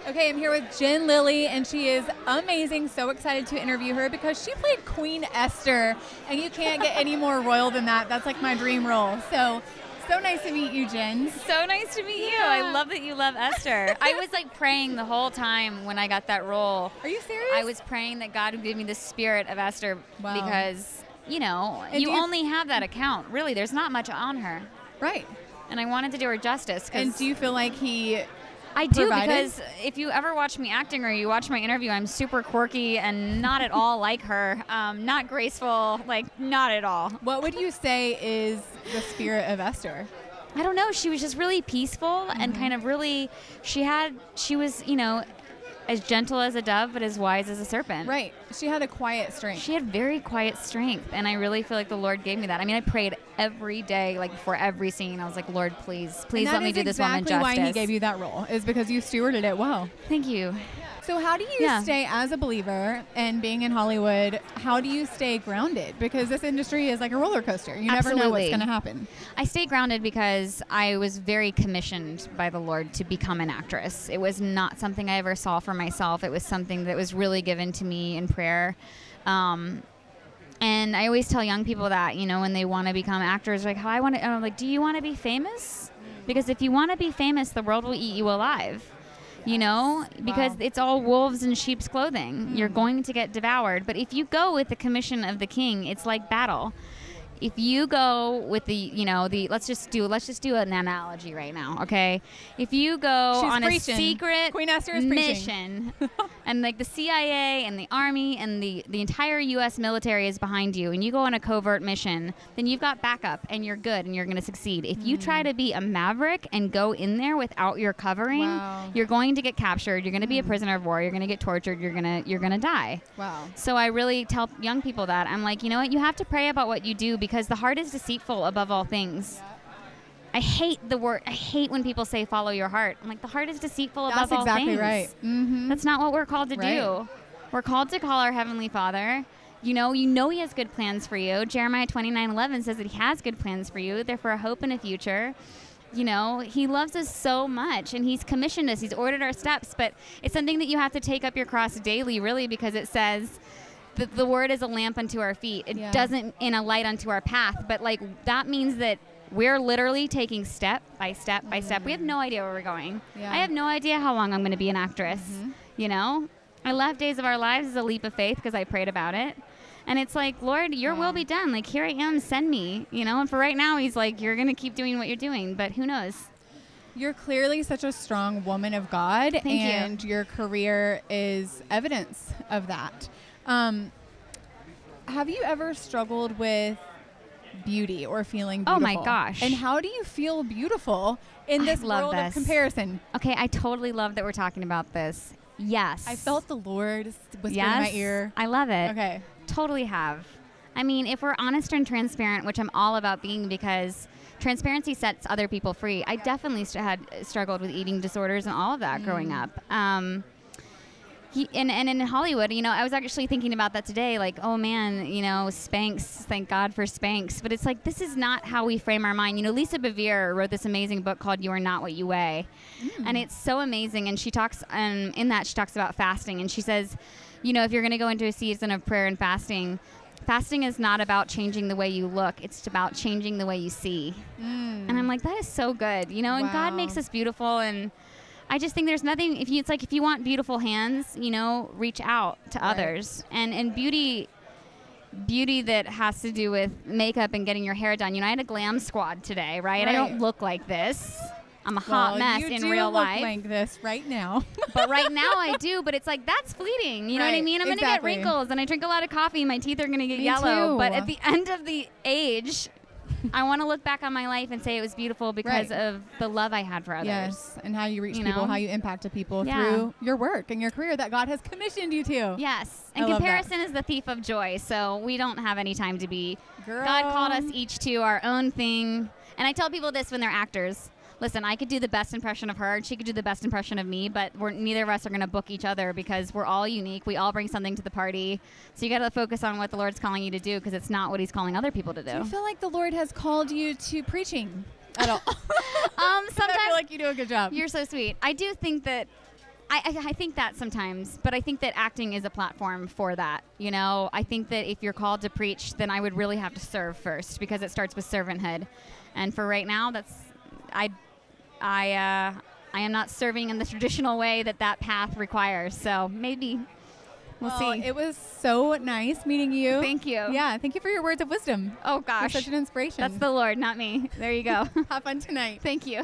Okay, I'm here with Lilley, and she is amazing. So excited to interview her because she played Queen Esther, and you can't get any more royal than that. That's like my dream role. So nice to meet you, Jen. So nice to meet you. I love that you love Esther. I was like praying the whole time when I got that role. Are you serious? I was praying that God would give me the spirit of Esther because, you know, And you only have that account. Really, there's not much on her. Right. And I wanted to do her justice. And do you feel like he I do, provided? because if you ever watch me acting or you watch my interview, I'm super quirky and not at all like her. Not graceful, like not at all. What would you say is the spirit of Esther? I don't know. She was just really peaceful and kind of really, she was, you know, as gentle as a dove, but as wise as a serpent. Right. She had a quiet strength. She had very quiet strength, and I really feel like the Lord gave me that. I mean, I prayed every day, like before every scene. I was like, Lord, please let me do this woman justice. That is exactly why He gave you that role, is because you stewarded it well. Thank you. So how do you stay as a believer and being in Hollywood, how do you stay grounded? Because this industry is like a roller coaster. You never know what's going to happen. I stay grounded because I was very commissioned by the Lord to become an actress. It was not something I ever saw for myself. It was something that was really given to me in prayer. And I always tell young people that, you know, when they want to become actors, like, how I want to, I'm like, do you want to be famous? Because if you want to be famous, the world will eat you alive. You know, because it's all wolves in sheep's clothing. You're going to get devoured. But if you go with the commission of the king, it's like battle. If you go with the, you know, let's just do an analogy right now, okay? If you go on a secret Queen Esther is mission, and like the CIA and the Army and the entire U.S. military is behind you, and you go on a covert mission, then you've got backup, and you're good, and you're going to succeed. If you try to be a maverick and go in there without your covering, you're going to get captured. You're going to be a prisoner of war. You're going to get tortured. You're gonna die. Wow. So I really tell young people that. I'm like, you know what? You have to pray about what you do, because the heart is deceitful above all things. I hate the word. I hate when people say follow your heart. I'm like, the heart is deceitful above all things. That's exactly right. Mm-hmm. That's not what we're called to do. We're called to call our Heavenly Father. You know He has good plans for you. Jeremiah 29:11 says that He has good plans for you. They're for a hope and a future. You know, He loves us so much, and He's commissioned us. He's ordered our steps, but it's something that you have to take up your cross daily, really, because it says the word is a lamp unto our feet. It doesn't in a light unto our path, but like that means that we're literally taking step by step by step. We have no idea where we're going. I have no idea how long I'm going to be an actress. You know, I left Days of Our Lives as a leap of faith because I prayed about it. And it's like, Lord, your will be done. Like, here I am, send me, you know? And for right now, He's like, you're going to keep doing what you're doing, but who knows? You're clearly such a strong woman of God. Thank you. And your career is evidence of that. Have you ever struggled with beauty or feeling beautiful? Oh my gosh. And how do you feel beautiful in this world of comparison? Okay, I totally love that we're talking about this. Yes. I felt the Lord whisper in my ear. I love it. Okay. Totally have. I mean, if we're honest and transparent, which I'm all about being, because transparency sets other people free. I definitely had struggled with eating disorders and all of that growing up. And in Hollywood, you know, I was actually thinking about that today, like, oh man, you know, Spanx, thank God for Spanx. But it's like, this is not how we frame our mind. You know, Lisa Bevere wrote this amazing book called You Are Not What You Weigh. And it's so amazing. And she talks, in that she talks about fasting. And she says, you know, if you're going to go into a season of prayer and fasting is not about changing the way you look. It's about changing the way you see. And I'm like, that is so good, you know, and God makes us beautiful. And I just think there's nothing, it's like if you want beautiful hands, you know, reach out to others. And beauty that has to do with makeup and getting your hair done. You know, I had a glam squad today, right? I don't look like this. I'm a hot mess in real life. You do look like this right now. But right now I do, but it's like, that's fleeting. You know what I mean? I'm going to get wrinkles, and I drink a lot of coffee, and my teeth are going to get yellow. But at the end of the age, I want to look back on my life and say it was beautiful because of the love I had for others. Yes, and how you reach people, how you impacted people through your work and your career that God has commissioned you to. Yes, and comparison is the thief of joy, so we don't have any time to be. Girl. God called us each to our own thing. And I tell people this when they're actors. Listen, I could do the best impression of her, and she could do the best impression of me, but neither of us are going to book each other because we're all unique. We all bring something to the party. So you got to focus on what the Lord's calling you to do, because it's not what He's calling other people to do. Do you feel like the Lord has called you to preaching at all? Sometimes I feel like you do a good job. You're so sweet. I do think that I think that sometimes, but I think that acting is a platform for that. You know, I think that if you're called to preach, then I would really have to serve first, because it starts with servanthood. And for right now, I am not serving in the traditional way that path requires. So maybe we'll see. It was so nice meeting you. Thank you. Yeah, thank you for your words of wisdom. Oh gosh, you're such an inspiration. That's the Lord, not me. There you go. Have fun tonight. Thank you.